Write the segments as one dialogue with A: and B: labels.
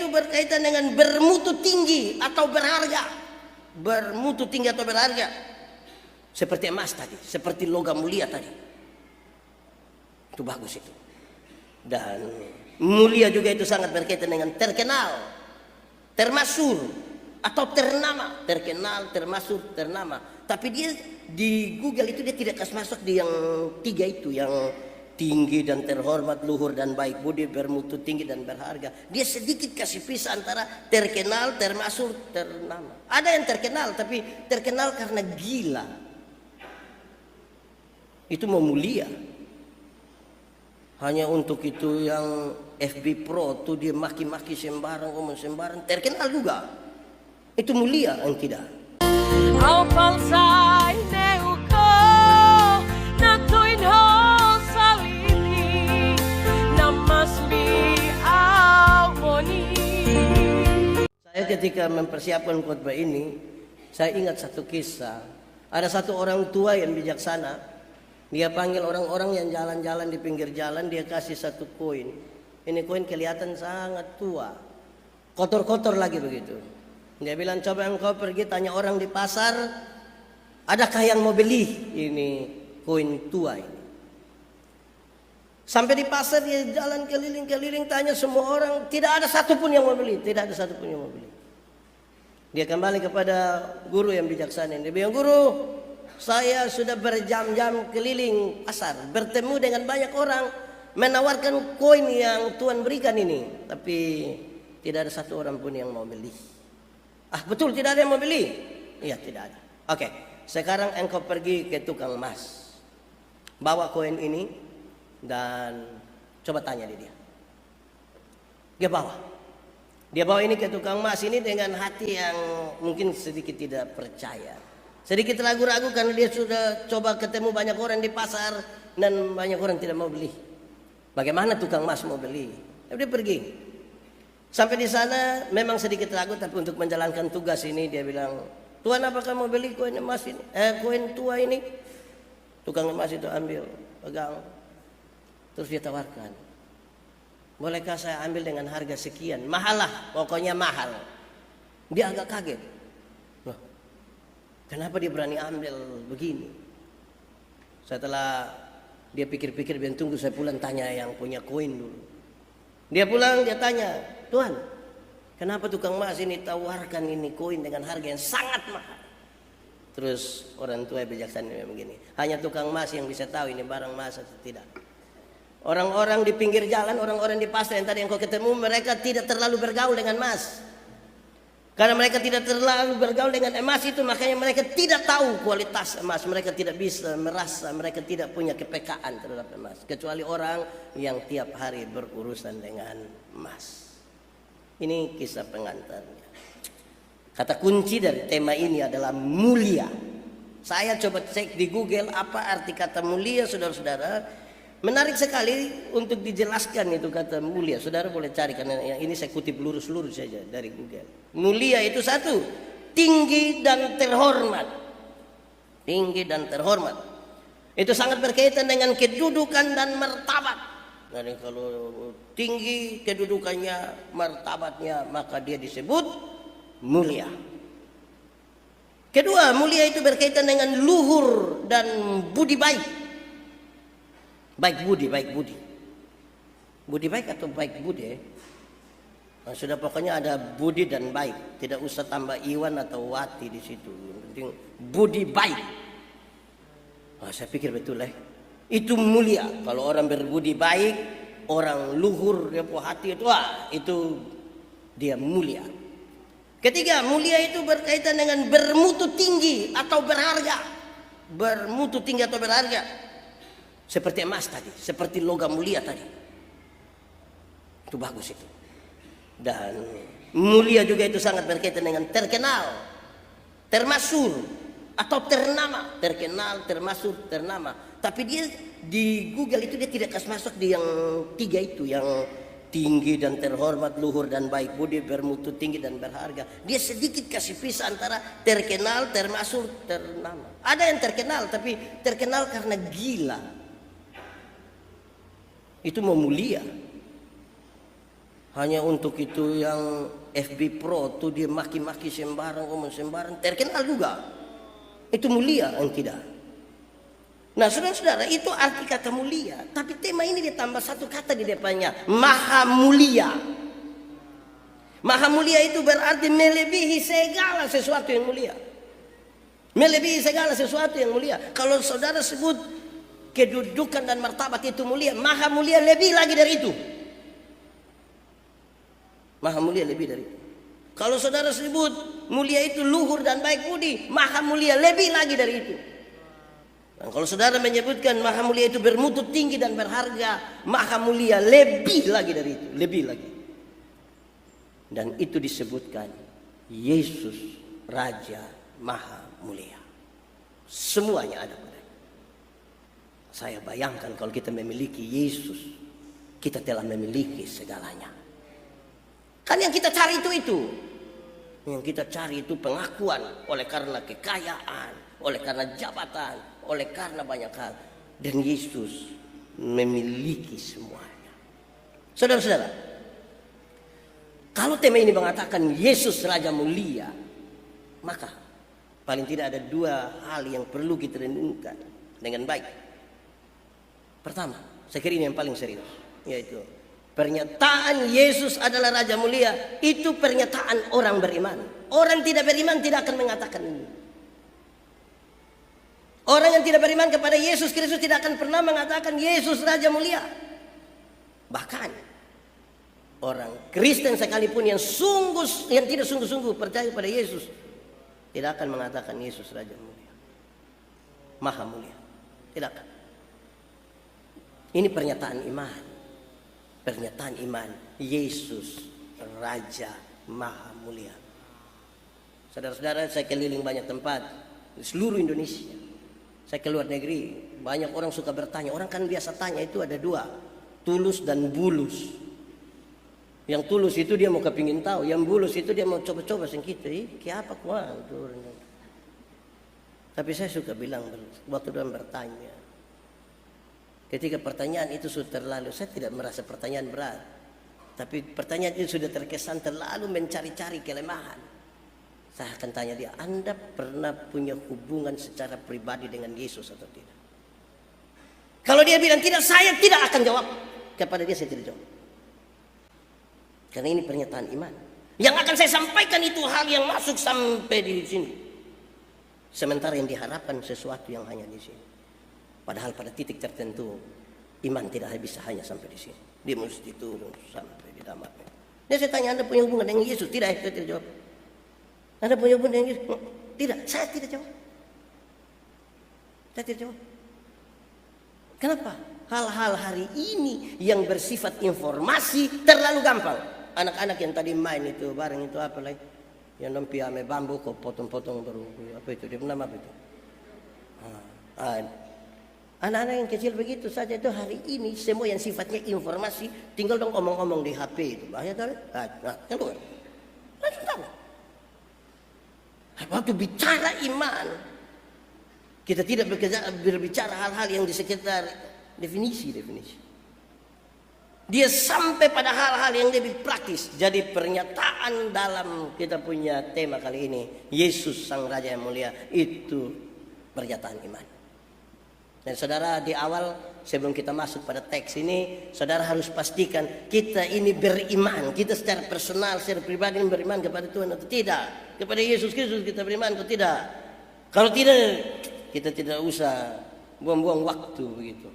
A: itu berkaitan dengan bermutu tinggi atau berharga. Bermutu tinggi atau berharga. Seperti emas tadi, seperti logam mulia tadi. Itu bagus itu. Dan mulia juga itu sangat berkaitan dengan terkenal, termasyhur atau ternama. Terkenal, termasyhur, ternama. Tapi dia di Google itu dia tidak kasih masuk di yang tiga itu, yang tinggi dan terhormat, luhur dan baik budi, bermutu tinggi dan berharga. Dia sedikit kasih pisah antara terkenal, termasyhur, ternama. Ada yang terkenal, tapi terkenal karena gila. Itu mau mulia. Hanya untuk itu yang FB Pro tuh dia maki-maki sembarang, ngomong sembarang, terkenal juga. Itu mulia yang tidak. Saya ketika mempersiapkan khotbah ini, saya ingat satu kisah. Ada satu orang tua yang bijaksana. Dia panggil orang-orang yang jalan-jalan di pinggir jalan, dia kasih satu koin. Ini koin kelihatan sangat tua, kotor-kotor lagi begitu. Dia bilang, coba engkau pergi tanya orang di pasar, adakah yang mau beli ini koin tua ini. Sampai di pasar dia jalan keliling-keliling, tanya semua orang, tidak ada satupun yang mau beli, tidak ada satupun yang mau beli. Dia kembali kepada guru yang bijaksana. Dia bilang, guru, saya sudah berjam-jam keliling pasar, bertemu dengan banyak orang, menawarkan koin yang Tuhan berikan ini, tapi tidak ada satu orang pun yang mau beli. Ah, betul tidak ada yang mau beli? Iya, tidak ada. Oke, sekarang engkau pergi ke tukang emas, bawa koin ini dan coba tanya dia. Dia bawa ini ke tukang emas ini dengan hati yang mungkin sedikit tidak percaya, sedikit ragu-ragu karena dia sudah coba ketemu banyak orang di pasar dan banyak orang tidak mau beli. Bagaimana tukang emas mau beli? Dia pergi. Sampai di sana memang sedikit ragu, tapi untuk menjalankan tugas ini dia bilang, Tuhan apakah mau beli koin emas ini? Koin tua ini? Tukang emas itu ambil, pegang, terus dia tawarkan, bolehkah saya ambil dengan harga sekian? Mahal lah, pokoknya mahal. Dia agak kaget. Loh, kenapa dia berani ambil begini? Setelah dia pikir-pikir, dia tunggu saya pulang tanya yang punya koin dulu. Dia pulang, dia tanya, Tuhan, kenapa tukang emas ini tawarkan ini koin dengan harga yang sangat mahal? Terus orang tua bijaksana begini, hanya tukang emas yang bisa tahu ini barang emas atau tidak. Orang-orang di pinggir jalan, orang-orang di pasar yang tadi yang kau ketemu, mereka tidak terlalu bergaul dengan emas. Karena mereka tidak terlalu bergaul dengan emas itu, makanya mereka tidak tahu kualitas emas. Mereka tidak bisa merasa, mereka tidak punya kepekaan terhadap emas. Kecuali orang yang tiap hari berurusan dengan emas. Ini kisah pengantarnya. Kata kunci dari tema ini adalah mulia. Saya coba cek di Google apa arti kata mulia, saudara-saudara. Menarik sekali untuk dijelaskan itu kata mulia. Saudara boleh cari karena ini saya kutip lurus-lurus saja dari Google. Mulia itu satu, tinggi dan terhormat. Tinggi dan terhormat. Itu sangat berkaitan dengan kedudukan dan martabat. Jadi kalau tinggi kedudukannya, martabatnya, maka dia disebut mulia. Kedua, mulia itu berkaitan dengan luhur dan budi baik. Baik budi. Budi baik atau baik budi? Nah, sudah pokoknya ada budi dan baik. Tidak usah tambah iwan atau wati di situ. Yang penting budi baik. Nah, saya pikir betul itu mulia. Kalau orang berbudi baik, orang luhur, dia punya hati itu dia mulia. Ketiga, mulia itu berkaitan dengan bermutu tinggi atau berharga. Bermutu tinggi atau berharga. Seperti emas tadi, seperti logam mulia tadi. Itu bagus itu. Dan mulia juga itu sangat berkaitan dengan terkenal, termasyhur atau ternama. Terkenal, termasyhur, ternama. Tapi dia di Google itu dia tidak kasih masuk di yang tiga itu, yang tinggi dan terhormat, luhur dan baik budi, bermutu tinggi dan berharga. Dia sedikit kasih pisah antara terkenal, termasyhur, ternama. Ada yang terkenal, tapi terkenal karena gila. Itu mau mulia. Hanya untuk itu yang FB Pro tuh dia maki-maki sembarang, ngomong sembarang, terkenal juga. Itu mulia yang tidak. Nah saudara-saudara, itu arti kata mulia. Tapi tema ini ditambah satu kata di depannya, maha mulia. Maha mulia itu berarti melebihi segala sesuatu yang mulia. Melebihi segala sesuatu yang mulia. Kalau saudara sebut kedudukan dan martabat itu mulia, maha mulia lebih lagi dari itu. Maha mulia lebih dari itu. Kalau saudara sebut mulia itu luhur dan baik budi, maha mulia lebih lagi dari itu. Dan kalau saudara menyebutkan maha mulia itu bermutu tinggi dan berharga, maha mulia lebih lagi dari itu, lebih lagi. Dan itu disebutkan Yesus Raja Maha Mulia. Semuanya ada padanya. Saya bayangkan kalau kita memiliki Yesus, kita telah memiliki segalanya. Kan yang kita cari itu. Yang kita cari itu pengakuan oleh karena kekayaan, oleh karena jabatan, oleh karena banyak hal. Dan Yesus memiliki semuanya. Saudara-saudara, kalau tema ini mengatakan Yesus Raja Mulia, maka paling tidak ada dua hal yang perlu kita renungkan dengan baik. Pertama, saya kira ini yang paling serius, yaitu pernyataan Yesus adalah Raja Mulia. Itu pernyataan orang beriman. Orang tidak beriman tidak akan mengatakan ini. Orang yang tidak beriman kepada Yesus Kristus tidak akan pernah mengatakan Yesus Raja Mulia. Bahkan orang Kristen sekalipun yang tidak sungguh-sungguh percaya pada Yesus tidak akan mengatakan Yesus Raja Mulia, Maha Mulia. Tidak akan. Ini pernyataan iman. Pernyataan iman, Yesus Raja Maha Mulia. Saudara-saudara, saya keliling banyak tempat di seluruh Indonesia. Saya keluar negeri, banyak orang suka bertanya. Orang kan biasa tanya itu ada dua, tulus dan bulus. Yang tulus itu dia mau kepingin tahu, yang bulus itu dia mau coba-coba sengkita. Kayak apa kuan? Tapi saya suka bilang waktu dia bertanya, ketika pertanyaan itu sudah terlalu, saya tidak merasa pertanyaan berat. Tapi pertanyaan itu sudah terkesan terlalu mencari-cari kelemahan. Saya akan tanya dia, Anda pernah punya hubungan secara pribadi dengan Yesus atau tidak? Kalau dia bilang tidak, saya tidak akan jawab. Kepada dia saya tidak jawab. Karena ini pernyataan iman. Yang akan saya sampaikan itu hal yang masuk sampai di sini. Sementara yang diharapkan sesuatu yang hanya di sini. Padahal pada titik tertentu iman tidak bisa hanya sampai di sini. Dia mesti turun sampai di dalamnya. Dia saya tanya, Anda punya hubungan dengan Yesus? Tidak, saya tidak jawab. Anda punya hubungan dengan Yesus? Tidak, saya tidak jawab. Saya tidak jawab. Kenapa? Hal-hal hari ini yang bersifat informasi terlalu gampang. Anak-anak yang tadi main itu bareng itu apa lagi? Yang nompi ame bambu kok potong-potong baru apa itu? Dia nama apa itu? Anak-anak yang kecil begitu saja itu hari ini semua yang sifatnya informasi tinggal dong omong-omong di HP itu. Bahaya tak? Keluar. Langsung tahu. Waktu bicara iman, kita tidak berbicara hal-hal yang di sekitar definisi. Dia sampai pada hal-hal yang lebih praktis. Jadi pernyataan dalam kita punya tema kali ini, Yesus Sang Raja yang Mulia, itu pernyataan iman. Dan saudara, di awal sebelum kita masuk pada teks ini, saudara harus pastikan kita ini beriman. Kita secara personal, secara pribadi beriman kepada Tuhan atau tidak. Kepada Yesus Kristus kita beriman atau tidak. Kalau tidak, kita tidak usah buang-buang waktu begitu.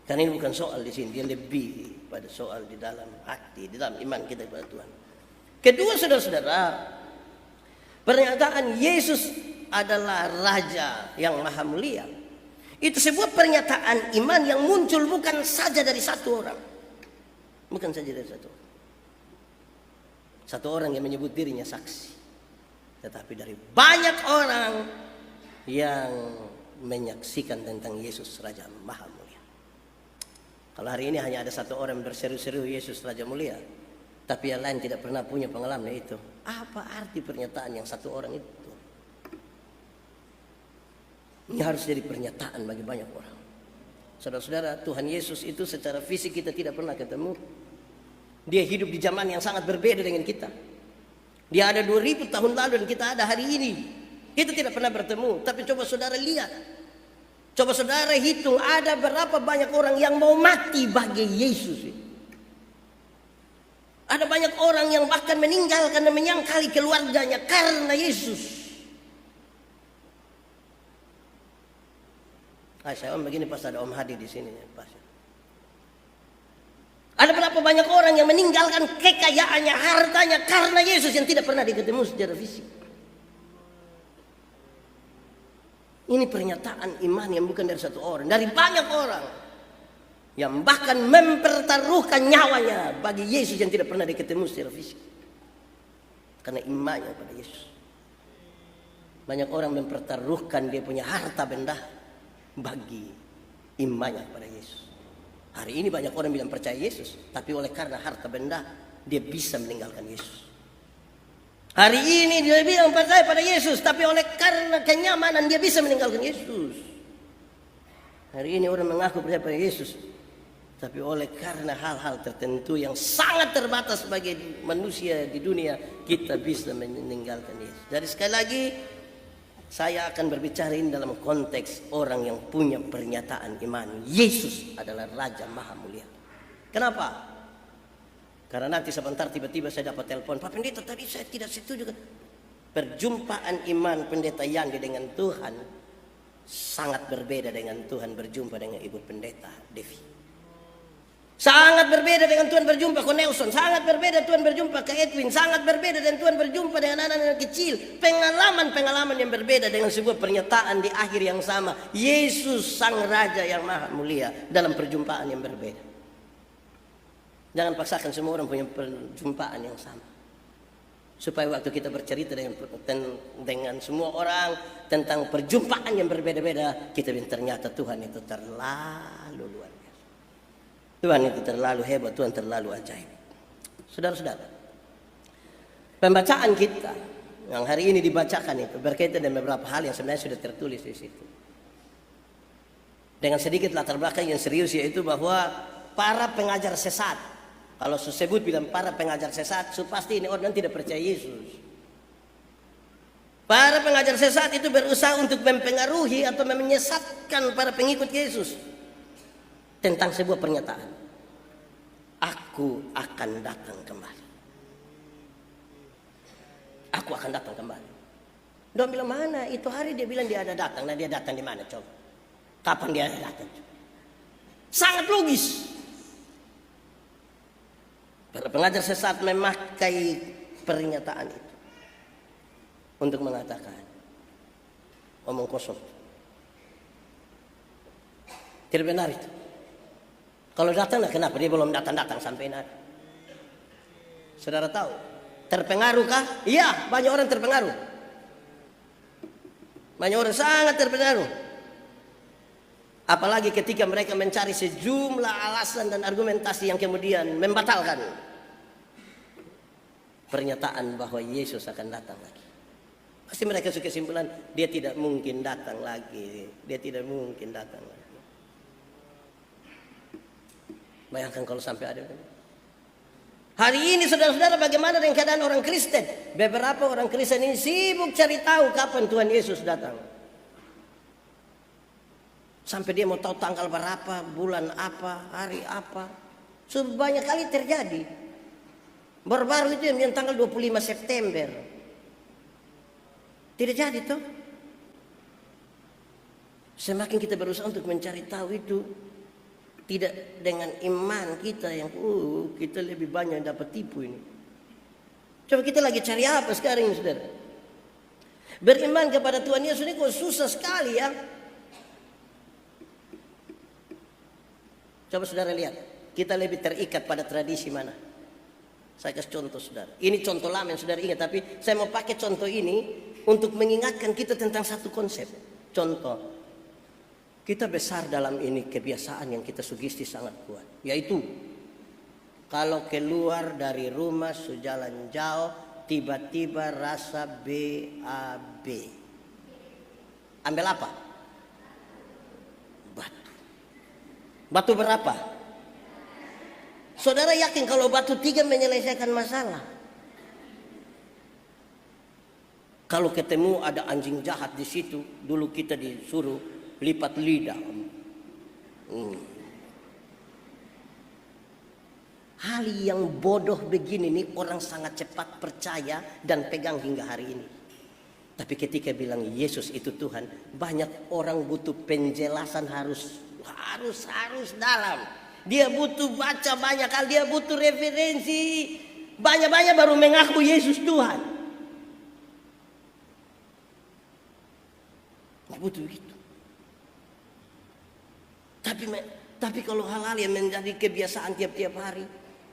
A: Karena ini bukan soal di sini, dia lebih pada soal di dalam hati, di dalam iman kita kepada Tuhan. Kedua, saudara-saudara, pernyataan Yesus adalah Raja yang Maha Mulia. Itu sebuah pernyataan iman yang muncul bukan saja dari satu orang. Bukan saja dari satu orang. Satu orang yang menyebut dirinya saksi. Tetapi dari banyak orang yang menyaksikan tentang Yesus Raja Maha Mulia. Kalau hari ini hanya ada satu orang berseru-seru Yesus Raja Mulia, tapi yang lain tidak pernah punya pengalaman itu. Apa arti pernyataan yang satu orang itu? Ini harus jadi pernyataan bagi banyak orang. Saudara-saudara, Tuhan Yesus itu secara fisik kita tidak pernah ketemu. Dia hidup di zaman yang sangat berbeda dengan kita. Dia ada 2000 tahun lalu dan kita ada hari ini. Kita tidak pernah bertemu. Tapi coba saudara lihat. Coba saudara hitung ada berapa banyak orang yang mau mati bagi Yesus. Ada banyak orang yang bahkan meninggalkan dan menyangkali keluarganya karena Yesus. Saya om begini pas ada Om Hadi di sini pas. Ada berapa banyak orang yang meninggalkan kekayaannya, hartanya karena Yesus yang tidak pernah diketemu secara fisik. Ini pernyataan iman yang bukan dari satu orang, dari banyak orang yang bahkan mempertaruhkan nyawanya bagi Yesus yang tidak pernah diketemu secara fisik. Karena imannya pada Yesus. Banyak orang mempertaruhkan dia punya harta benda bagi imannya kepada Yesus. Hari ini banyak orang bilang percaya Yesus, tapi oleh karena harta benda dia bisa meninggalkan Yesus. Hari ini dia bilang percaya pada Yesus, tapi oleh karena kenyamanan dia bisa meninggalkan Yesus. Hari ini orang mengaku percaya pada Yesus, tapi oleh karena hal-hal tertentu yang sangat terbatas bagi manusia di dunia, kita bisa meninggalkan Yesus. Jadi sekali lagi saya akan berbicara ini dalam konteks orang yang punya pernyataan iman. Yesus adalah Raja Maha Mulia. Kenapa? Karena nanti sebentar tiba-tiba saya dapat telepon, Pak Pendeta tadi saya tidak setuju. Perjumpaan iman Pendeta Yandi dengan Tuhan sangat berbeda dengan Tuhan berjumpa dengan Ibu Pendeta Devi. Sangat berbeda dengan Tuhan berjumpa ke Nelson. Sangat berbeda Tuhan berjumpa ke Edwin. Sangat berbeda dengan Tuhan berjumpa dengan anak-anak kecil. Pengalaman-pengalaman yang berbeda dengan sebuah pernyataan di akhir yang sama. Yesus Sang Raja yang Maha Mulia dalam perjumpaan yang berbeda. Jangan paksakan semua orang punya perjumpaan yang sama. Supaya waktu kita bercerita dengan semua orang tentang perjumpaan yang berbeda-beda, kita bilang ternyata Tuhan itu terlalu luar biasa. Tuhan itu terlalu hebat, Tuhan terlalu ajaib. Saudara-saudara, pembacaan kita yang hari ini dibacakan itu berkaitan dengan beberapa hal yang sebenarnya sudah tertulis di situ. Dengan sedikit latar belakang yang serius, yaitu bahwa para pengajar sesat, kalau disebut bilang para pengajar sesat, so pasti ini orang tidak percaya Yesus. Para pengajar sesat itu berusaha untuk mempengaruhi atau menyesatkan para pengikut Yesus tentang sebuah pernyataan. Aku akan datang kembali. Aku akan datang kembali. Dia bilang mana? Itu hari dia bilang dia ada datang. Nah dia datang di mana coba? Kapan dia ada datang? Sangat logis. Para pengajar sesat memakai pernyataan itu untuk mengatakan omong kosong. Tidak benar itu. Kalau datang, nah kenapa dia belum datang-datang sampai nanti? Saudara tahu? Terpengaruh kah? Iya, banyak orang terpengaruh. Banyak orang sangat terpengaruh. Apalagi ketika mereka mencari sejumlah alasan dan argumentasi yang kemudian membatalkan pernyataan bahwa Yesus akan datang lagi. Pasti mereka suka kesimpulan, dia tidak mungkin datang lagi. Dia tidak mungkin datang lagi. Bayangkan kalau sampai ada. Hari ini saudara-saudara bagaimana dengan keadaan orang Kristen? Beberapa orang Kristen ini sibuk cari tahu kapan Tuhan Yesus datang. Sampai dia mau tahu tanggal berapa, bulan apa, hari apa. Banyak kali terjadi. Baru-baru itu yang tanggal 25 September. Tidak jadi toh. Semakin kita berusaha untuk mencari tahu itu, tidak dengan iman kita yang kita lebih banyak dapat tipu ini. Coba kita lagi cari apa sekarang ini saudara? Beriman kepada Tuhan Yesus ini kok susah sekali ya. Coba saudara lihat, kita lebih terikat pada tradisi mana? Saya kasih contoh saudara. Ini contoh lama yang saudara ingat, tapi saya mau pakai contoh ini untuk mengingatkan kita tentang satu konsep. Contoh, kita besar dalam ini kebiasaan yang kita sugesti sangat kuat, yaitu kalau keluar dari rumah sejalan jauh tiba-tiba rasa BAB. Ambil apa? Batu. Batu berapa? Saudara yakin kalau batu 3 menyelesaikan masalah? Kalau ketemu ada anjing jahat di situ, dulu kita disuruh lipat lidah. Hal yang bodoh begini nih orang sangat cepat percaya dan pegang hingga hari ini. Tapi ketika bilang Yesus itu Tuhan, banyak orang butuh penjelasan harus dalam. Dia butuh baca banyak hal, dia butuh referensi banyak-banyak baru mengaku Yesus Tuhan. Butuh itu. Tapi kalau hal-hal yang menjadi kebiasaan tiap-tiap hari,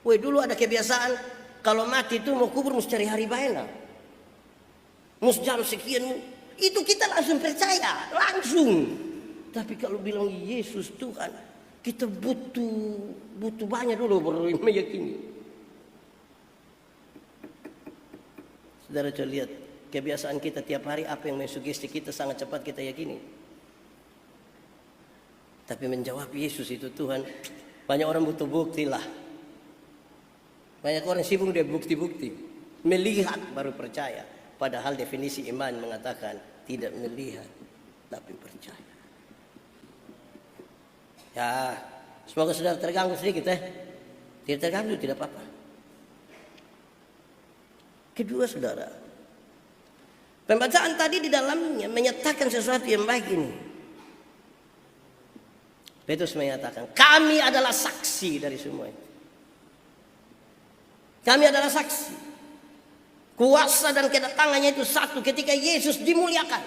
A: dulu ada kebiasaan kalau mati itu mau kubur mesti cari hari baena, mesti jam sekian, itu kita langsung percaya langsung. Tapi kalau bilang Yesus Tuhan, kita butuh banyak dulu baru meyakini. Saudara coba lihat kebiasaan kita tiap hari, apa yang mensugesti kita sangat cepat kita yakini. Tapi menjawab Yesus itu Tuhan, banyak orang butuh bukti lah. Banyak orang sibuk dia bukti-bukti, melihat baru percaya. Padahal definisi iman mengatakan tidak melihat tapi percaya. Ya, semoga saudara terganggu sedikit Tidak terganggu, tidak apa-apa. Kedua saudara, pembacaan tadi di dalamnya menyatakan sesuatu yang baik ini. Petrus menyatakan, kami adalah saksi dari semua itu. Kami adalah saksi. Kuasa dan kedatangannya itu satu ketika Yesus dimuliakan.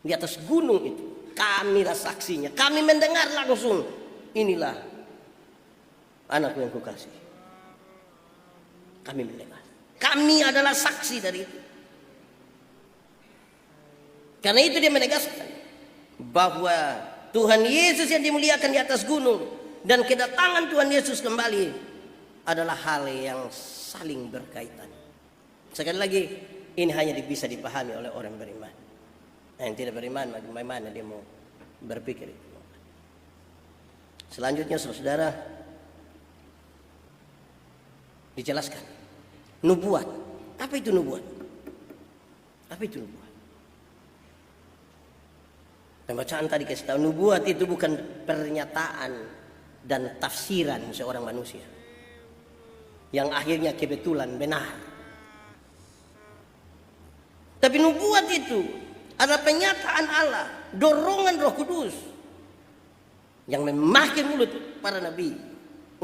A: Di atas gunung itu. Kamilah saksinya. Kami mendengar langsung. Inilah anakku yang kukasih. Kami mendengar. Kami adalah saksi dari itu. Karena itu dia menegaskan bahwa Tuhan Yesus yang dimuliakan di atas gunung dan kedatangan Tuhan Yesus kembali adalah hal yang saling berkaitan. Sekali lagi, ini hanya bisa dipahami oleh orang beriman. Yang tidak beriman, bagaimana dia mau berpikir itu. Selanjutnya saudara, dijelaskan nubuat. Apa itu nubuat? Apa itu nubuat? Pembacaan tadi kasih tahu, nubuat itu bukan pernyataan dan tafsiran seorang manusia yang akhirnya kebetulan benar. Tapi nubuat itu adalah penyataan Allah, dorongan Roh Kudus yang memakai mulut para nabi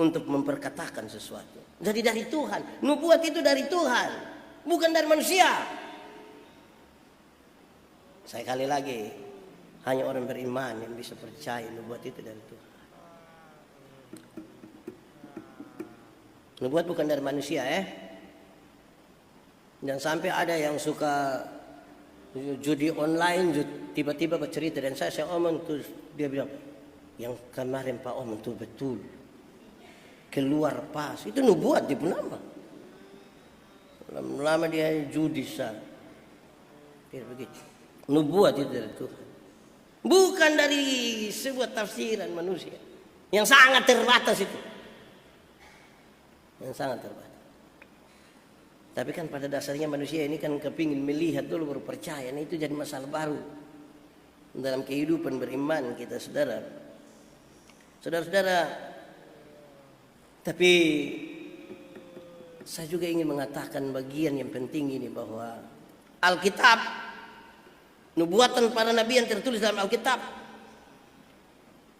A: untuk memperkatakan sesuatu. Jadi dari Tuhan, nubuat itu dari Tuhan, bukan dari manusia. Saya kali lagi, hanya orang beriman yang bisa percaya nubuat itu dari Tuhan. Nubuat bukan dari manusia Dan sampai ada yang suka judi online, tiba-tiba bercerita dan saya omong terus dia bilang, yang kemarin Pak omong itu betul, keluar pas, itu nubuat dia pun nama. Lama-lama dia judi sah. Tidak begitu. Nubuat itu dari Tuhan, bukan dari sebuah tafsiran manusia yang sangat terbatas itu, yang sangat terbatas. Tapi kan pada dasarnya manusia ini kan kepingin melihat dulu baru percaya. Nah, itu jadi masalah baru dalam kehidupan beriman kita, saudara-saudara. Tapi saya juga ingin mengatakan bagian yang penting ini, bahwa Alkitab, nubuatan para nabi yang tertulis dalam Alkitab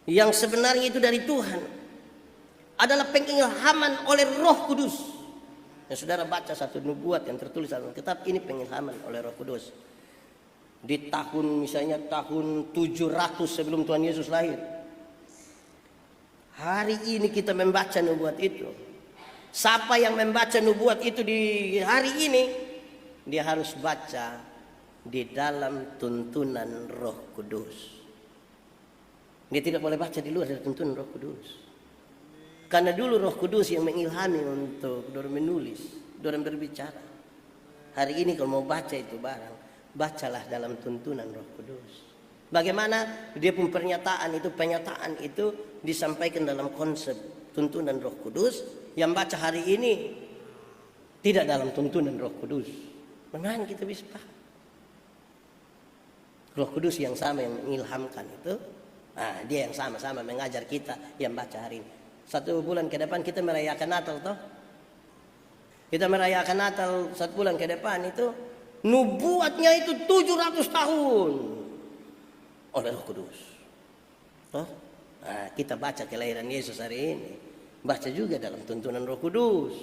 A: yang sebenarnya itu dari Tuhan, adalah pengilhaman oleh Roh Kudus. Yang saudara baca satu nubuat yang tertulis dalam Alkitab, ini pengilhaman oleh Roh Kudus. Di tahun misalnya tahun 700 sebelum Tuhan Yesus lahir. Hari ini kita membaca nubuat itu. Siapa yang membaca nubuat itu di hari ini, dia harus baca di dalam tuntunan Roh Kudus. Dia tidak boleh baca di luar dari tuntunan Roh Kudus. Karena dulu Roh Kudus yang mengilhami untuk dorang menulis, dorang berbicara. Hari ini kalau mau baca itu barang, bacalah dalam tuntunan Roh Kudus. Bagaimana dia pun pernyataan itu disampaikan dalam konsep tuntunan Roh Kudus, yang baca hari ini tidak dalam tuntunan Roh Kudus. Bagaimana kita bisa paham? Roh Kudus yang sama yang mengilhamkan itu, dia yang sama-sama mengajar kita yang baca hari ini. 1 bulan ke depan kita merayakan Natal toh. Kita merayakan Natal 1 bulan ke depan itu, nubuatnya itu 700 tahun oleh Roh Kudus. Toh? Kita baca kelahiran Yesus hari ini, baca juga dalam tuntunan Roh Kudus.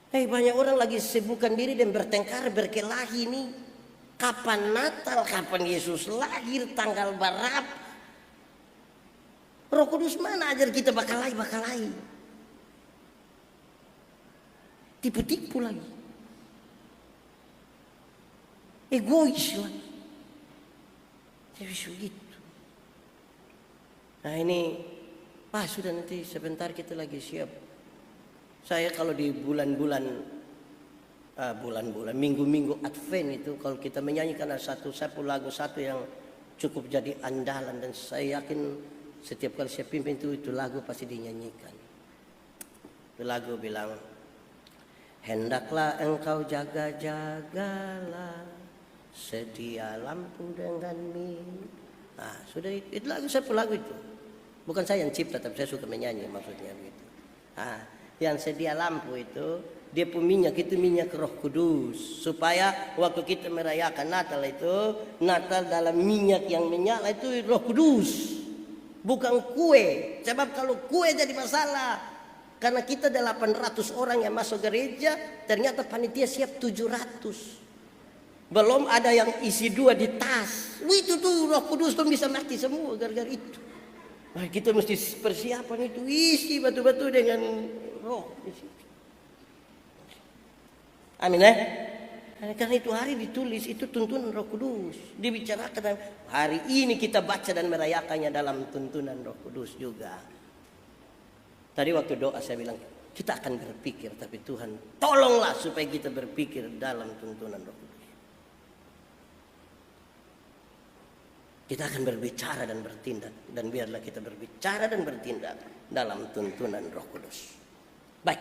A: Banyak orang lagi sibukkan diri dan bertengkar, berkelahi nih. Kapan Natal, kapan Yesus lahir, tanggal berapa? Roh Kudus mana ajar kita bakalai. Tipu-tipu lagi. Egois lagi. Jadi begitu. Nah ini, sudah nanti sebentar kita lagi siap. Saya kalau di bulan-bulan, minggu-minggu Advent itu, kalau kita menyanyikan satu lagu yang cukup jadi andalan, dan saya yakin setiap kali saya pimpin itu lagu pasti dinyanyikan. Itu lagu bilang, hendaklah engkau jaga-jagalah, sedia lampu dengan minyak. Sudah itu lagu lagu itu. Bukan saya yang cipta, tapi saya suka menyanyi, maksudnya begitu. Yang sedia lampu itu, dia pun minyak itu minyak Roh Kudus, supaya waktu kita merayakan Natal itu, Natal dalam minyak yang menyala itu Roh Kudus, bukan kue. Sebab kalau kue jadi masalah, karena kita 800 orang yang masuk gereja, ternyata panitia siap 700. Belum ada yang isi 2 di tas. Itu tuh Roh Kudus tuh bisa mati semua gara-gara itu. Kita mesti persiapan itu, isi batu-batu dengan Roh. Amin Karena itu hari ditulis, itu tuntunan Roh Kudus. Dibicarakan hari ini kita baca dan merayakannya dalam tuntunan Roh Kudus juga. Tadi waktu doa saya bilang, kita akan berpikir, tapi Tuhan tolonglah supaya kita berpikir dalam tuntunan Roh Kudus. Kita akan berbicara dan bertindak, dan biarlah kita berbicara dan bertindak dalam tuntunan Roh Kudus. Baik,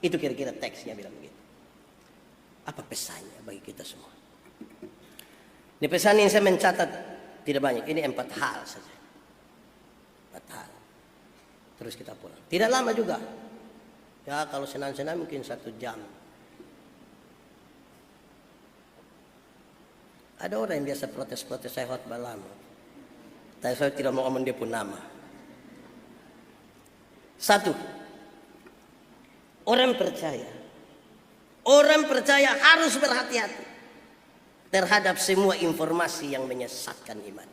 A: itu kira-kira teksnya bilang begitu. Apa pesannya bagi kita semua? Ini pesan yang saya mencatat tidak banyak, ini 4 hal saja. 4 hal. Terus kita pulang. Tidak lama juga. Ya kalau senang-senang mungkin 1 jam. Ada orang yang biasa protes-protes saya khotbah lama. Tapi saya tidak mau ngomong dia pun nama. 1. Orang percaya harus berhati-hati terhadap semua informasi yang menyesatkan iman.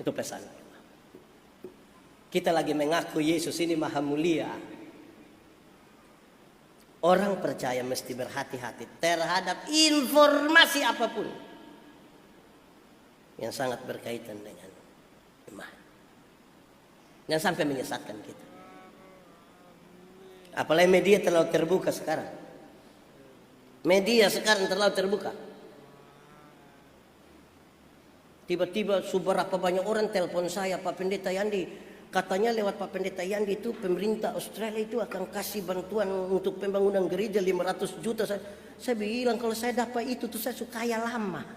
A: Itu pesan. Kita lagi mengaku Yesus ini maha mulia. Orang percaya mesti berhati-hati terhadap informasi apapun yang sangat berkaitan dengan iman, yang sampai menyesatkan kita. Apalagi media terlalu terbuka sekarang. Media sekarang terlalu terbuka. Tiba-tiba seberapa banyak orang telepon saya, Pak Pendeta Yandi, katanya lewat Pak Pendeta Yandi itu pemerintah Australia itu akan kasih bantuan untuk pembangunan gereja 500 juta. Saya bilang kalau saya dapat itu tuh saya suka kaya lama.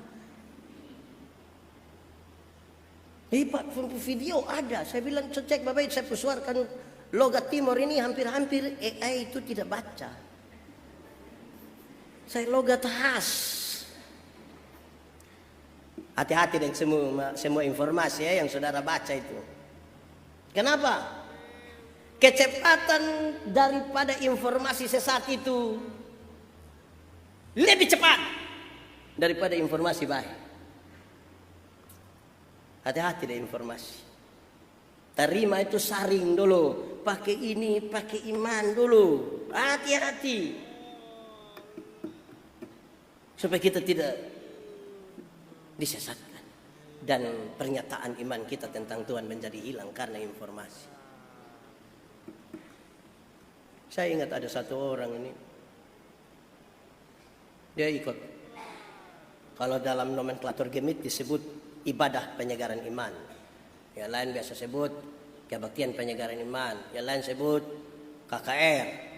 A: Pak video ada. Saya bilang cek Bapak, saya persuarkan logat Timur ini hampir-hampir AI itu tidak baca. Saya logat khas. Hati-hati dengan semua informasi yang saudara baca itu. Kenapa? Kecepatan daripada informasi sesat itu lebih cepat daripada informasi baik. Hati-hati dengan informasi. Terima itu saring dulu. Pakai ini, pakai iman dulu. Hati-hati. Supaya kita tidak disesatkan. Dan pernyataan iman kita tentang Tuhan menjadi hilang karena informasi. Saya ingat ada satu orang ini. Dia ikut. Kalau dalam nomenklatur gemit disebut ibadah penyegaran iman. Yang lain biasa sebut kebaktian penyegaran iman. Yang lain sebut KKR.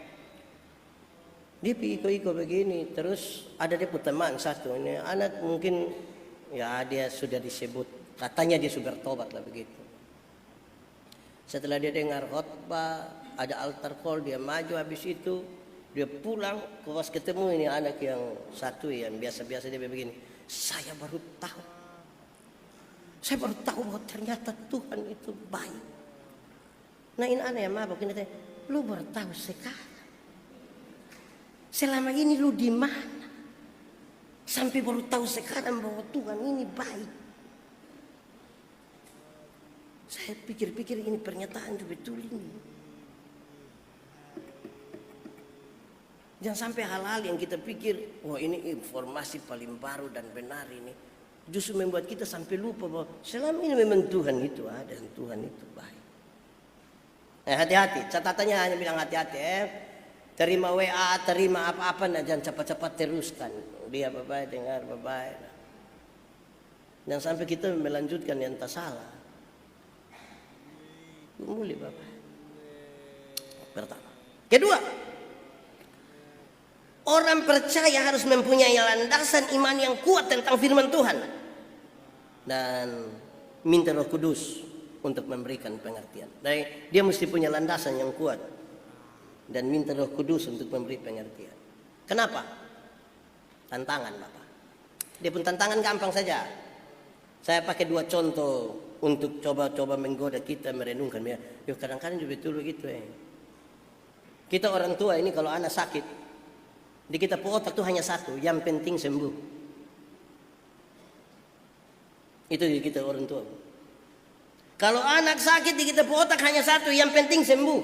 A: Dia iko-iko begini, terus ada dia teman satu, ini anak mungkin ya dia sudah disebut, katanya dia sudah bertobat lah begitu. Setelah dia dengar khotbah, ada altar call, dia maju, habis itu dia pulang, pas ketemu ini anak yang satu yang biasa-biasa dia begini, saya baru tahu bahwa ternyata Tuhan itu baik. Nah ini anak yang mabok ini tanya, lu baru tahu sekarang. Selama ini lu di mana? Sampai baru tahu sekarang bahwa Tuhan ini baik. Saya pikir-pikir ini pernyataan itu betul ini. Jangan sampai hal-hal yang kita pikir, wah ini informasi paling baru dan benar ini, justru membuat kita sampai lupa bahwa selama ini memang Tuhan itu ada dan Tuhan itu baik. Hati-hati, catatannya hanya bilang hati-hati terima WA, terima apa-apa, nah jangan cepat-cepat teruskan. Dia baik dengar baik. Jangan sampai kita melanjutkan yang tak salah. Mulai Bapak. Pertama. Kedua, orang percaya harus mempunyai landasan iman yang kuat tentang firman Tuhan dan minta Roh Kudus untuk memberikan pengertian. Jadi dia mesti punya landasan yang kuat dan minta Roh Kudus untuk memberi pengertian. Kenapa? Tantangan Bapak. Dia pun tantangan gampang saja. Saya pakai 2 contoh untuk coba-coba menggoda kita merenungkan. Yuk kadang-kadang juga betul begitu Kita orang tua ini kalau anak sakit, di kita otak itu hanya satu, yang penting sembuh. Itu di kita orang tua. Kalau anak sakit di kita otak hanya satu, yang penting sembuh.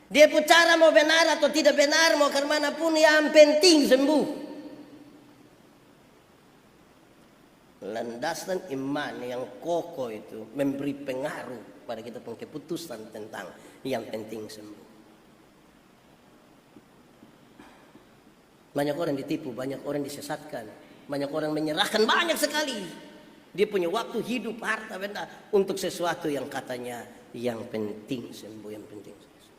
A: Dia pun cara mau benar atau tidak benar, mau ke manapun, yang penting sembuh. Landasan iman yang kokoh itu memberi pengaruh pada kita punya keputusan tentang yang penting sembuh. Banyak orang ditipu, banyak orang disesatkan, banyak orang menyerahkan banyak sekali. Dia punya waktu, hidup, harta, benda untuk sesuatu yang katanya yang penting sembuh, yang penting sembuh.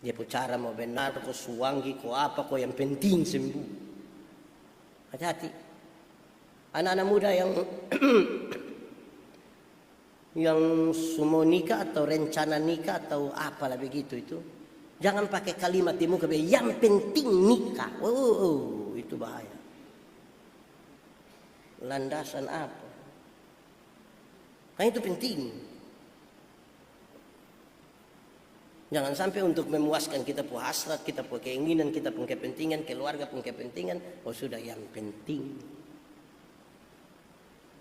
A: Dia pun cara mau benar, kau suwangi, kau apa, kau yang penting sembuh. Hati-hati. Anak-anak muda yang yang semua nikah atau rencana nikah atau apalah begitu itu, jangan pakai kalimat di muka yang penting nikah. Oh, itu bahaya. Landasan apa? Kan itu penting. Jangan sampai untuk memuaskan kita punya hasrat, kita punya keinginan, kita punya kepentingan, keluarga punya kepentingan, oh sudah yang penting.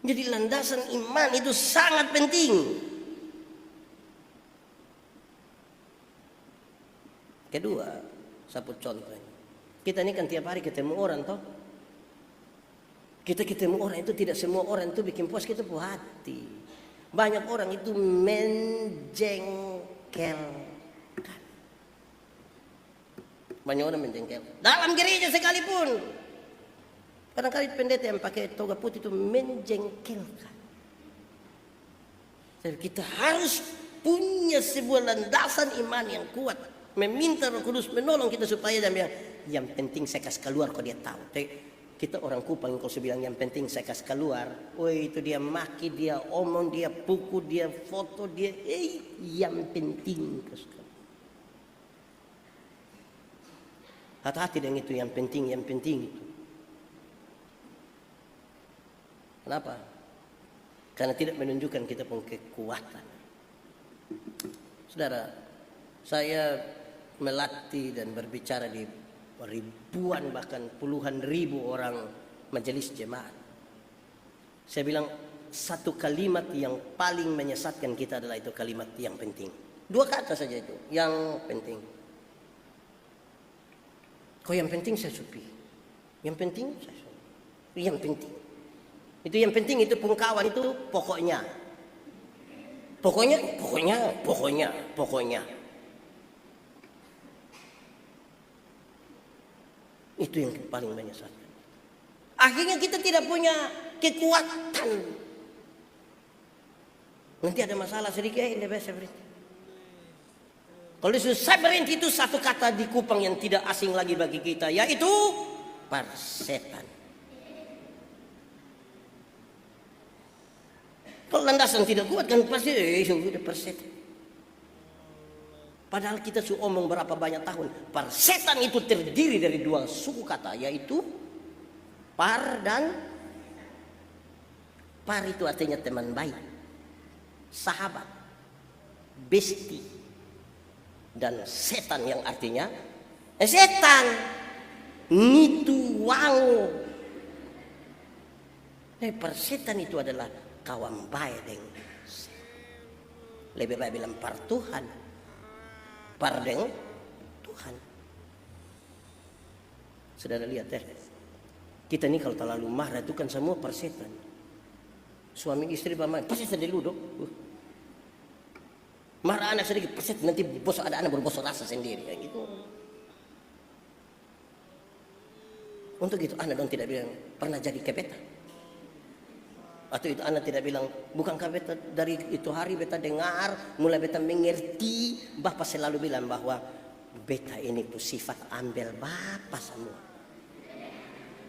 A: Jadi landasan iman itu sangat penting. Kedua, satu contoh. Kita ini kan tiap hari ketemu orang toh. Kita ketemu orang itu tidak semua orang itu bikin puas kita puas hati. Banyak orang itu menjengkelkan. Banyak orang menjengkel. Dalam gereja sekalipun. Kadang-kadang pendeta yang pakai toga putih itu menjengkelkan. Jadi kita harus punya sebuah landasan iman yang kuat. Meminta Roh Kudus menolong kita supaya dia bilang, yang penting saya kasih keluar kok dia tahu. Kita orang Kupang kalau saya bilang yang penting saya kasih keluar. Oh itu dia maki, dia omong, dia pukul, dia foto, dia yang penting. Hati-hati dengan itu yang penting itu. Kenapa? Karena tidak menunjukkan kita punya kekuatan. Saudara, saya melatih dan berbicara di ribuan bahkan puluhan ribu orang majelis jemaat. Saya bilang satu kalimat yang paling menyesatkan kita adalah itu kalimat yang penting. 2 kata saja itu, yang penting. Kok yang penting saya supi. Yang penting saya supi. Yang penting. Itu yang penting itu pungkawan itu pokoknya. Pokoknya. Itu yang paling menyesatkan. Akhirnya kita tidak punya kekuatan. Nanti ada masalah sedikit, ini biasa berhenti. Kalau disuruh saya berhenti, itu satu kata di Kupang yang tidak asing lagi bagi kita, yaitu persetan. Kalau landasan tidak kuat kan pasti sudah persetan. Padahal kita sudah omong berapa banyak tahun, persetan itu terdiri dari dua suku kata, yaitu par dan par. Itu artinya teman baik, sahabat, besti, dan setan yang artinya setan, nitu wango. Persetan itu adalah kawan baik dengan lebih baik bilang par Tuhan, par dengan Tuhan. Saudara lihat kita ini kalau terlalu marah itu kan semua persetan. Suami istri bermain persetan dulu dong. Marah anak sedikit persetan, nanti bos ada anak berbosok rasa sendiri ya, gitu. Untuk itu anak dong tidak bilang pernah jadi kebeta. Atau itu anak tidak bilang bukankah beta dari itu hari beta dengar mulai beta mengerti. Bapak selalu bilang bahwa beta ini tuh sifat ambil bapak semua.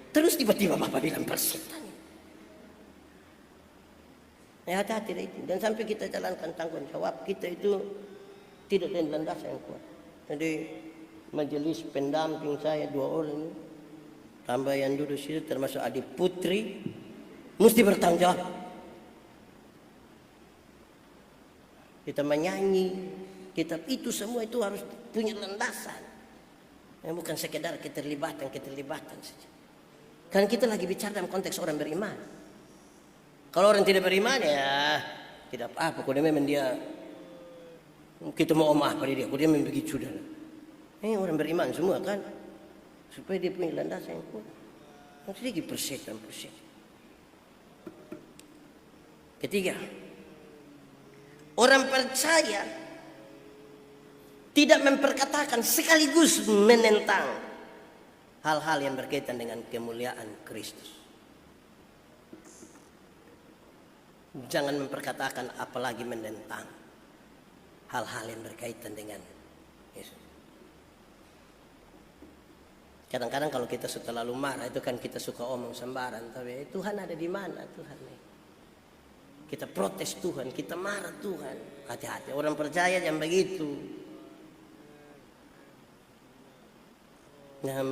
A: Terus tiba-tiba bapak bilang persetan. Hati-hati itu. Dan sampai kita jalankan tanggung jawab kita itu tidak dengan landasan yang kuat. Jadi majelis pendamping saya 2 orang ini, tambah yang duduk situ termasuk adik putri, mesti bertanggung jawab. Kita menyanyi, kita itu semua itu harus punya landasan. Bukan sekedar keterlibatan saja. Kan kita lagi bicara dalam konteks orang beriman. Kalau orang tidak beriman ya tidak apa-apa. Kalau memang dia kita mau maaf pada dia, kalau dia memang begitu sudah. Orang beriman semua kan, supaya dia punya landasan yang kuat. Nanti lagi persetan. Ketiga, orang percaya tidak memperkatakan sekaligus menentang hal-hal yang berkaitan dengan kemuliaan Kristus. Jangan memperkatakan apalagi menentang hal-hal yang berkaitan dengan Yesus. Kadang-kadang kalau kita suka terlalu marah itu kan kita suka omong sembarang. Tapi Tuhan ada di mana Tuhan? Kita protes Tuhan, kita marah Tuhan. Hati-hati, orang percaya jangan begitu. Nah,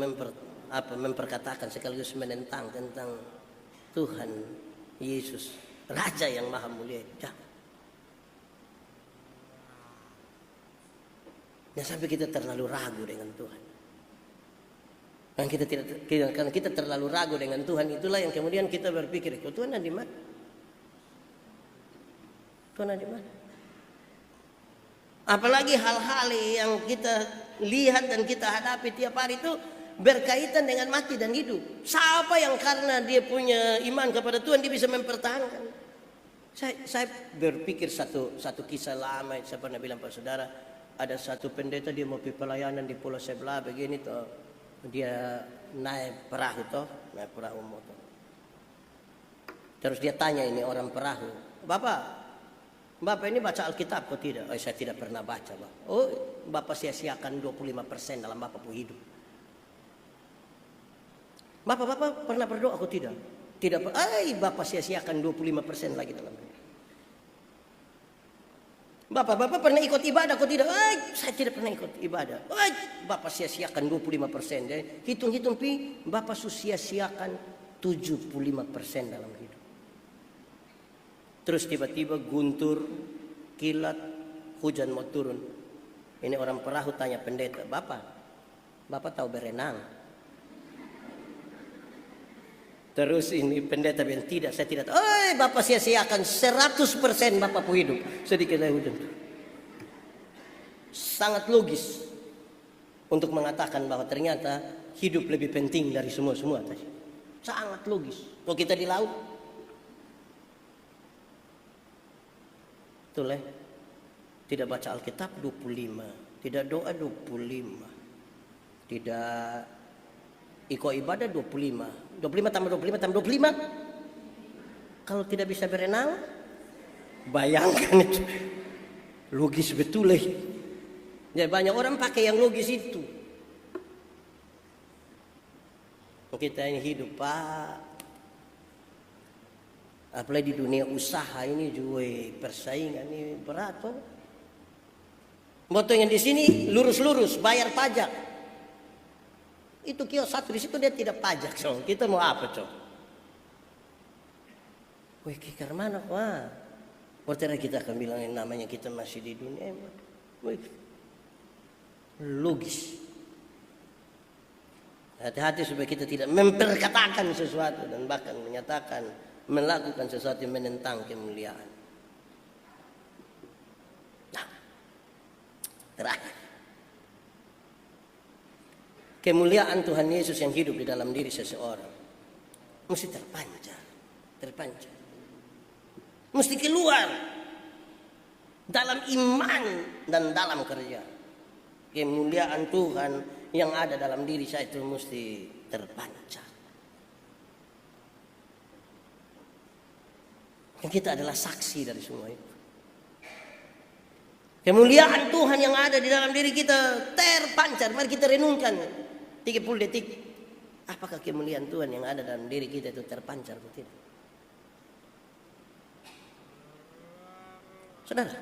A: memperkatakan sekaligus menentang tentang Tuhan Yesus, Raja yang Maha Mulia. Nah, sampai kita terlalu ragu dengan Tuhan. Karena kita terlalu ragu dengan Tuhan, itulah yang kemudian kita berpikir, Tuhan ada di mana? Tuhan ada di mana? Apalagi hal-hal yang kita lihat dan kita hadapi tiap hari itu berkaitan dengan mati dan hidup. Siapa yang karena dia punya iman kepada Tuhan dia bisa mempertahankan? Saya berpikir satu kisah lama. Saya pernah bilang pada saudara, ada satu pendeta dia mau pergi pelayanan di pulau sebelah begini toh. Dia naik perahu motor. Terus dia tanya ini orang perahu, Bapak ini baca Alkitab kok tidak? Saya tidak pernah baca, Bapak. Oh, Bapak sia-siakan 25% dalam Bapak punya hidup. Bapak pernah berdoa kok tidak? Tidak. Bapak sia-siakan 25% lagi dalam hidup. Bapak pernah ikut ibadah kok tidak? Saya tidak pernah ikut ibadah. Bapak sia-siakan 25%. Hitung-hitung pi, Bapak sia-siakan 75% dalam hidup. Terus tiba-tiba guntur, kilat, hujan mau turun. Ini orang perahu tanya pendeta, Bapak tahu berenang? Terus ini pendeta bilang, tidak, saya tidak tahu. Bapak sia-siakan 100% Bapak pu hidup. Sedikit lagi hujan. Sangat logis untuk mengatakan bahwa ternyata hidup lebih penting dari semua tadi. Sangat logis. Kalau kita di laut, itulah tidak baca Alkitab 25, tidak doa 25, tidak ikut ibadah 25 tambah 25. Kalau tidak bisa berenang Bayangkan itu. Logis betul. Ya, banyak orang pakai yang logis itu. Kita ini hidup, Pak. Apalagi di dunia usaha ini juga persaingan ini berat, Pak. Motonya di sini lurus-lurus, bayar pajak. Itu kios satu di situ dia tidak pajak, so. Kita mau apa, Cok? Wih, kikar mana, wah? Portera kita akan bilang yang namanya kita masih di dunia. Wih, logis. Hati-hati supaya kita tidak memperkatakan sesuatu dan bahkan menyatakan melakukan sesuatu yang menentang kemuliaan. Nah, terakhir, kemuliaan Tuhan Yesus yang hidup di dalam diri seseorang mesti terpancar, mesti keluar dalam iman dan dalam kerja. Kemuliaan Tuhan yang ada dalam diri saya itu mesti terpancar. Dan kita adalah saksi dari semua itu. Kemuliaan Tuhan yang ada di dalam diri kita terpancar. Mari kita renungkan 30 detik. Apakah kemuliaan Tuhan yang ada dalam diri kita itu terpancar atau tidak? Saudara,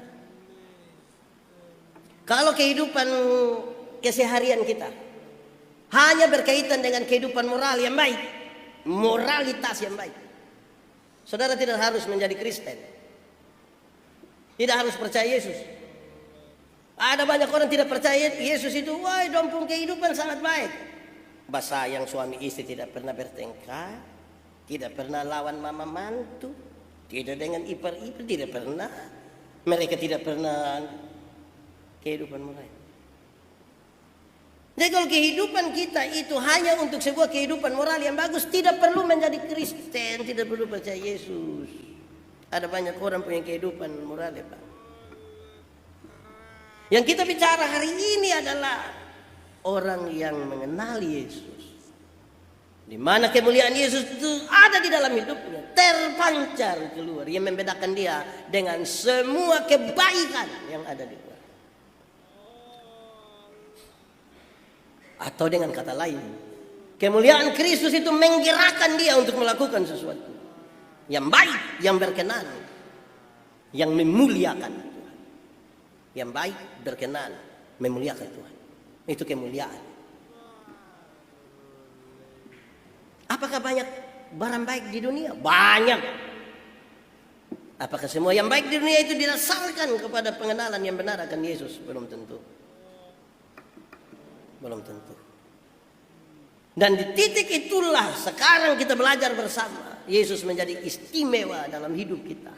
A: kalau kehidupan keseharian kita hanya berkaitan dengan kehidupan moral yang baik, moralitas yang baik, saudara tidak harus menjadi Kristen, tidak harus percaya Yesus. Ada banyak orang tidak percaya Yesus itu, wah, dompung kehidupan sangat baik. Bahasa yang suami istri tidak pernah bertengkar, tidak pernah lawan mama mantu, tidak dengan ipar-ipar, tidak pernah. Mereka tidak pernah kehidupan moral. Jadi kalau kehidupan kita itu hanya untuk sebuah kehidupan moral yang bagus, tidak perlu menjadi Kristen, tidak perlu percaya Yesus. Ada banyak orang punya kehidupan moral, ya Pak. Yang kita bicara hari ini adalah orang yang mengenali Yesus. Di mana kemuliaan Yesus itu ada di dalam hidupnya, terpancar keluar, yang membedakan dia dengan semua kebaikan yang ada di luar. Atau dengan kata lain, kemuliaan Kristus itu menggerakkan dia untuk melakukan sesuatu yang baik, yang berkenan, yang memuliakan Tuhan. Yang baik, berkenan, memuliakan Tuhan. Itu kemuliaan. Apakah banyak barang baik di dunia? Banyak. Apakah semua yang baik di dunia itu didasarkan kepada pengenalan yang benar akan Yesus? Belum tentu. Belum tentu. Dan di titik itulah sekarang kita belajar bersama. Yesus menjadi istimewa dalam hidup kita.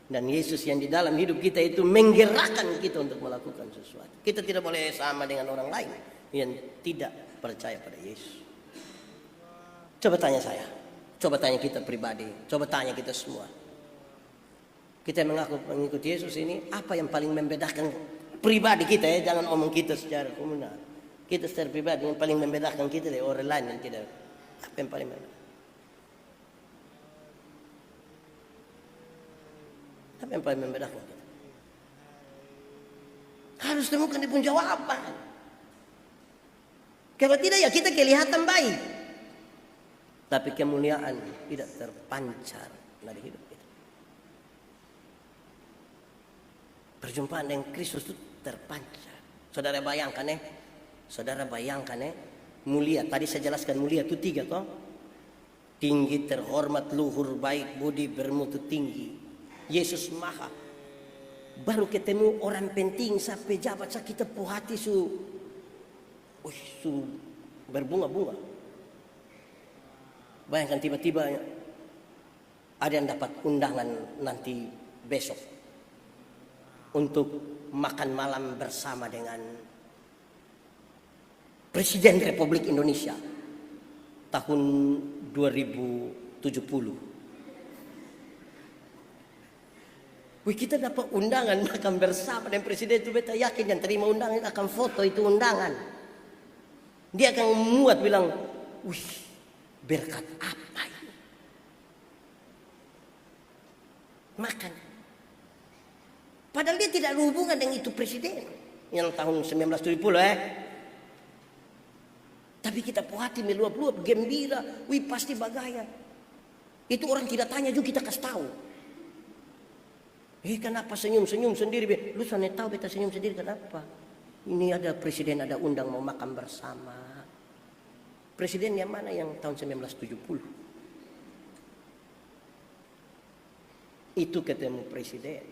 A: Dan Yesus yang di dalam hidup kita itu menggerakkan kita untuk melakukan sesuatu. Kita tidak boleh sama dengan orang lain yang tidak percaya pada Yesus. Coba tanya saya. Coba tanya kita pribadi. Coba tanya kita semua. Kita yang mengaku mengikuti Yesus ini, apa yang paling membedakan pribadi kita ya? Jangan omong kita secara komunal. Kita secara pribadi yang paling membedakan kita dari orang lain yang tidak. Apa yang paling membedakan? Apa yang paling membedakan kita? Harus temukan dia pun jawaban. Kalau tidak ya kita kelihatan baik, tapi kemuliaan tidak terpancar dari hidup kita. Perjumpaan dengan Kristus itu terpancar. Saudara bayangkan mulia. Tadi saya jelaskan mulia itu 3 toh. Tinggi, terhormat, luhur, baik, budi, bermutu tinggi. Yesus maha. Baru ketemu orang penting sampai jabat kita puas hati su berbunga-bunga. Bayangkan tiba-tiba ada yang dapat undangan nanti besok untuk makan malam bersama dengan Presiden Republik Indonesia tahun 2070. Kita dapat undangan makan bersama dengan Presiden itu, beta yakin yang terima undangan akan foto itu undangan. Dia akan memuat bilang, wih, berkat apa ini? Makan. Padahal dia tidak ada hubungan dengan itu presiden yang tahun 1970 Tapi kita puhati meluap-luap, gembira, wih pasti bagaya. Itu orang tidak tanya juga kita kasih tahu. Kenapa senyum-senyum sendiri? Lu sana tahu beta senyum sendiri kenapa? Ini ada presiden ada undang mau makan bersama. Presiden yang mana yang tahun 1970? Itu ketemu presiden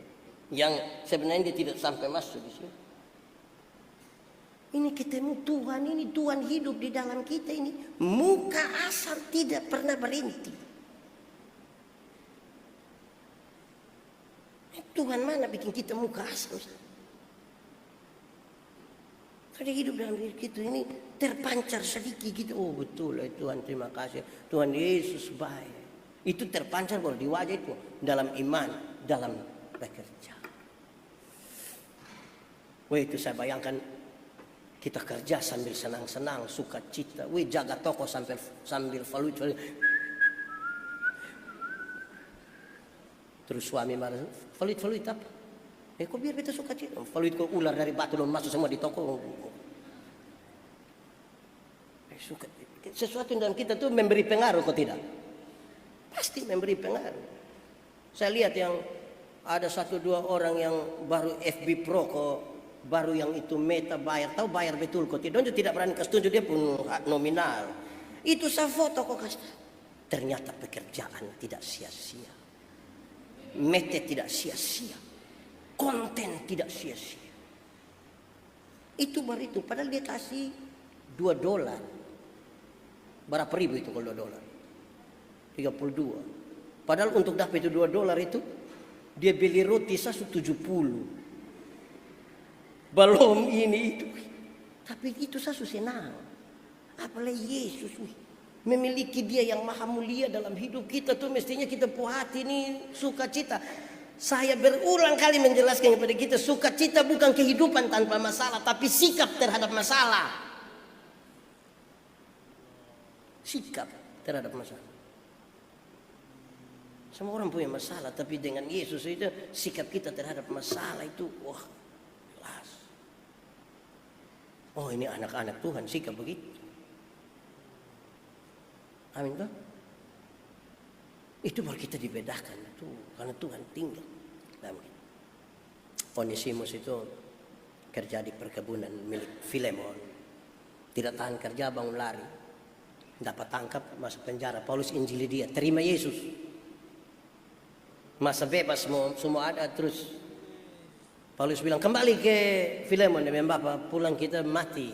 A: yang sebenarnya dia tidak sampai masuk di sini. Ini ketemu Tuhan, ini Tuhan hidup di dalam kita ini. Muka asal tidak pernah berhenti. Tuhan mana bikin kita muka asal? Kalau hidup dalam diri kita ini terpancar sedikit gitu. Oh betul Tuhan, terima kasih. Tuhan Yesus baik. Itu terpancar baru di wajah itu. Dalam iman, dalam bekerja. Wah itu saya bayangkan kita kerja sambil senang-senang, sukacita. Wih jaga toko sambil falut. Terus suami marah, falut apa? Kok biar beta sukacita? Falut kok ular dari batu dan masuk semua di toko. Sesuatu dalam kita tuh memberi pengaruh kok tidak? Pasti memberi pengaruh. Saya lihat yang ada 1-2 orang yang baru FB Pro kok baru yang itu Meta bayar, tahu bayar betul kok tidak berani kasih tunjuk dia pun nominal. Itu saya foto kok kasih. Ternyata pekerjaan tidak sia-sia. Meta tidak sia-sia. Konten tidak sia-sia. Itu baru itu. Padahal dia kasih $2. Berapa ribu itu kalau $2? 32. Padahal untuk dapat itu $2 itu dia beli roti 170. Belum ini itu. Tapi itu saya senang. Apalagi Yesus memiliki dia yang maha mulia dalam hidup kita tuh mestinya kita puhati ini sukacita. Saya berulang kali menjelaskan kepada kita sukacita bukan kehidupan tanpa masalah tapi sikap terhadap masalah. Sikap terhadap masalah. Semua orang punya masalah tapi dengan Yesus itu sikap kita terhadap masalah itu wah jelas. Oh ini anak-anak Tuhan sikap begitu. Amin kan? Itu baru kita dibedakan tuh karena Tuhan tinggal dalam kita. Onesimus itu kerja di perkebunan milik Filemon. Tidak tahan kerja bangun lari. Dapat tangkap masuk penjara. Paulus injili dia, terima Yesus. Masa bebas semua ada terus. Paulus bilang kembali ke Filemon demi Bapak pulang kita mati.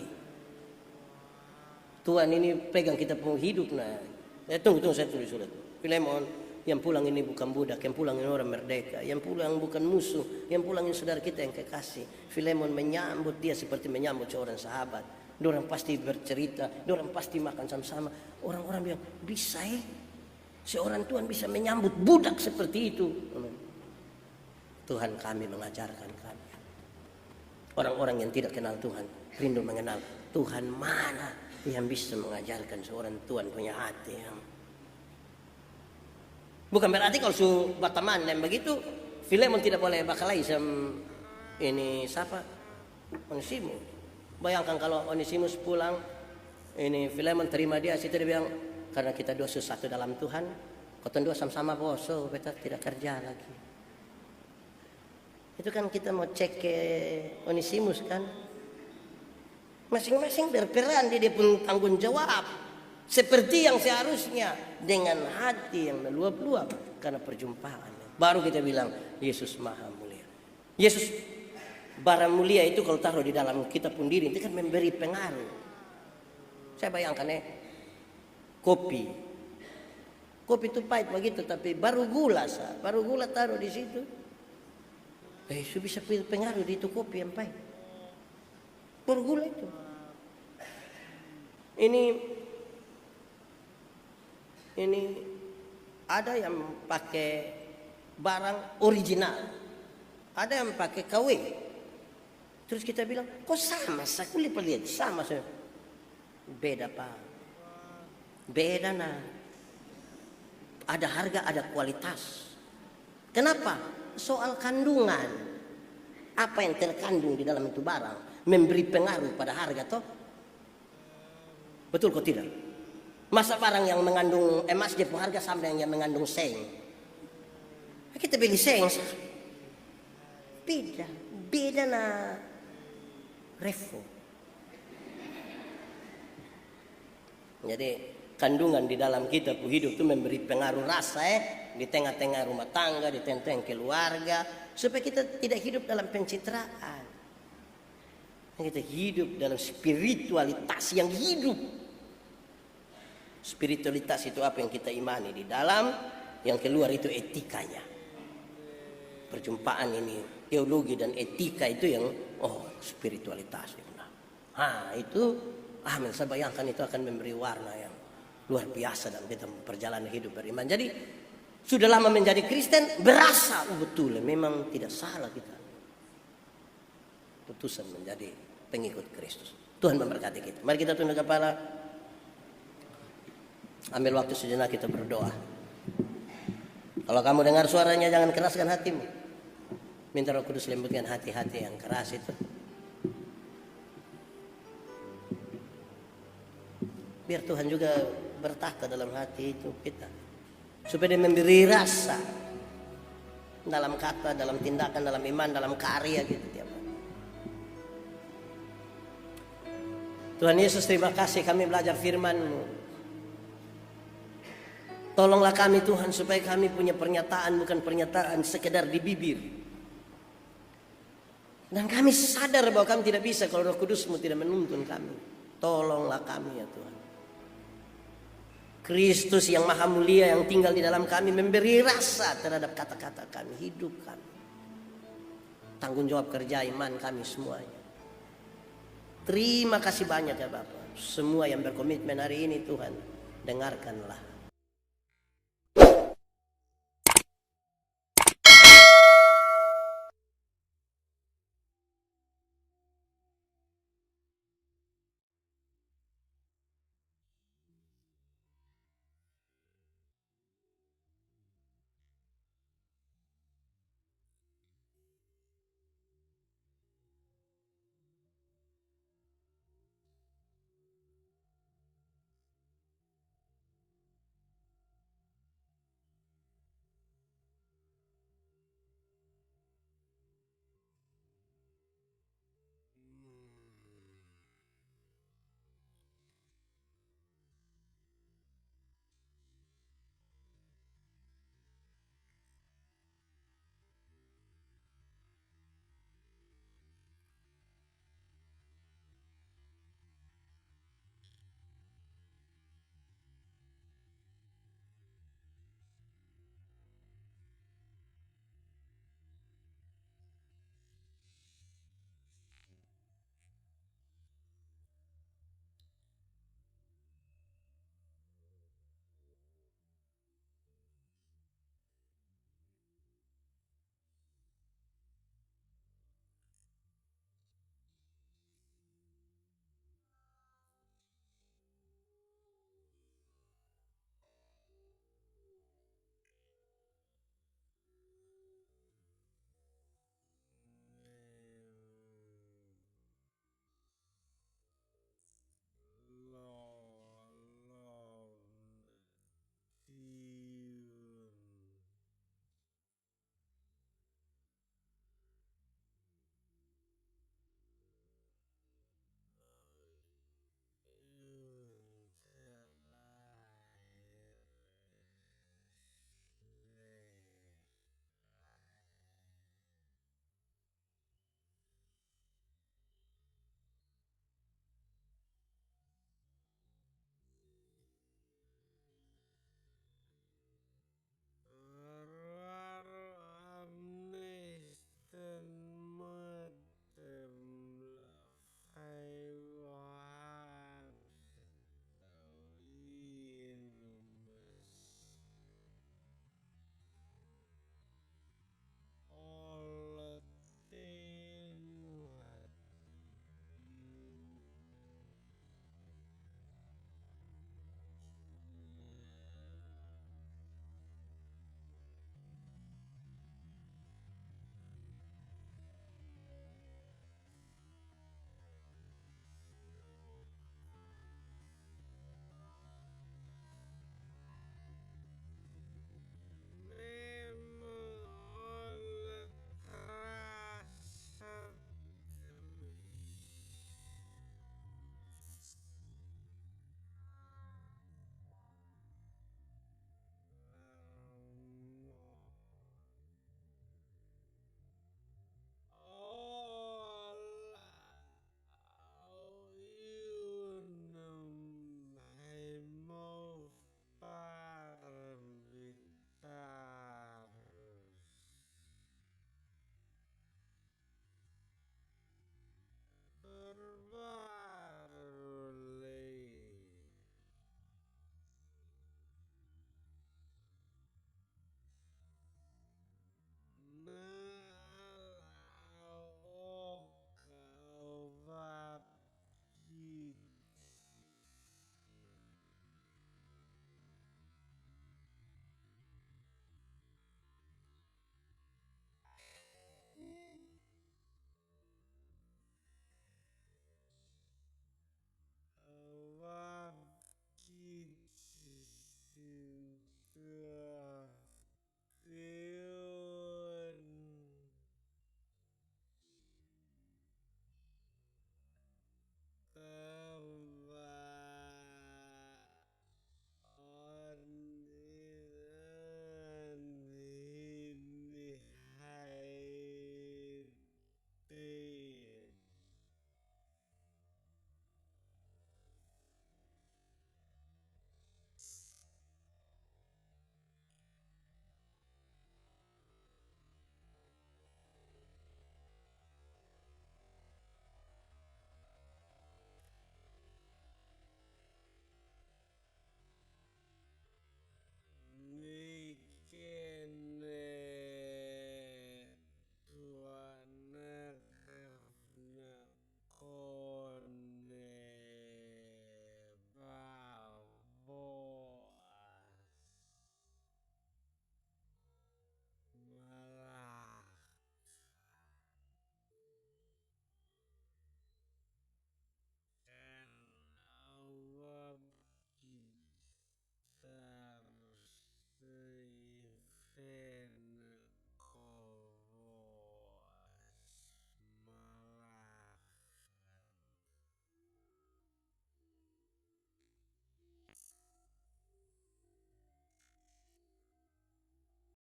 A: Tuhan ini pegang kita pun hidup nah. Tunggu saya tulis surat. Filemon, yang pulang ini bukan budak, yang pulang ini orang merdeka, yang pulang bukan musuh, yang pulang ini saudara kita yang kekasih. Filemon menyambut dia seperti menyambut seorang sahabat. Orang pasti bercerita, orang pasti makan sama-sama. Orang-orang bilang bisa seorang Tuhan bisa menyambut budak seperti itu. Tuhan kami mengajarkan kami. Orang-orang yang tidak kenal Tuhan rindu mengenal Tuhan mana yang bisa mengajarkan seorang Tuhan punya hati yang bukan berarti kalau su bataman dan begitu Filemon tidak boleh bakalai sama ini siapa Onesimus. Bayangkan kalau Onesimus pulang ini Filemon terima dia situ dia bilang karena kita dua satu dalam Tuhan kota dua sama-sama boso beta tidak kerja lagi. Itu kan kita mau cek ke Onesimus kan. Masing-masing berperan dia pun tanggung jawab seperti yang seharusnya dengan hati yang meluap-luap karena perjumpaan. Baru kita bilang Yesus maha mulia. Yesus barang mulia itu kalau taruh di dalam kita pun diri itu kan memberi pengaruh. Saya bayangkan kopi itu pahit begitu tapi baru gula taruh di situ. Itu bisa pengaruh di itu kopi yang pahit. Baru gula itu. Ini ada yang pakai barang original, ada yang pakai KW. Terus kita bilang, kok sama? Saya lihat sama. Beda pak, beda nah. Ada harga, ada kualitas. Kenapa? Soal kandungan. apa yang terkandung di dalam itu barang memberi pengaruh pada harga toh? Betul kok tidak? Masa barang yang mengandung emas dia harga sama dengan yang mengandung seng? Kita beli seng, beda na revo. Jadi kandungan di dalam kita hidup itu memberi pengaruh rasa di tengah-tengah rumah tangga, di tengah-tengah keluarga, supaya kita tidak hidup dalam pencitraan. Kita hidup dalam spiritualitas yang hidup. Spiritualitas itu apa yang kita imani di dalam, yang keluar itu etikanya. Perjumpaan ini teologi dan etika itu yang spiritualitas. Itu saya bayangkan itu akan memberi warna yang luar biasa dalam kita perjalanan hidup beriman. Jadi sudah lama menjadi Kristen, berasa betul memang tidak salah kita putusan menjadi pengikut Kristus. Tuhan memberkati kita. Mari kita tunduk kepala, ambil waktu sejenak kita berdoa. Kalau kamu dengar suaranya jangan keraskan hatimu. Minta Roh Kudus lembutkan hati-hati yang keras itu. Biar Tuhan juga bertahta dalam hati itu kita. Supaya dia memberi rasa dalam kata, dalam tindakan, dalam iman, dalam karya gitu tiap hari. Tuhan Yesus, terima kasih kami belajar firman-Mu. Tolonglah kami Tuhan supaya kami punya pernyataan bukan pernyataan sekedar di bibir. Dan kami sadar bahwa kami tidak bisa kalau Roh Kudus-Mu tidak menuntun kami. Tolonglah kami ya Tuhan. Kristus yang maha mulia yang tinggal di dalam kami memberi rasa terhadap kata-kata kami, hidup kami. Tanggung jawab kerja iman kami semuanya. Terima kasih banyak ya Bapak. Semua yang berkomitmen hari ini Tuhan, dengarkanlah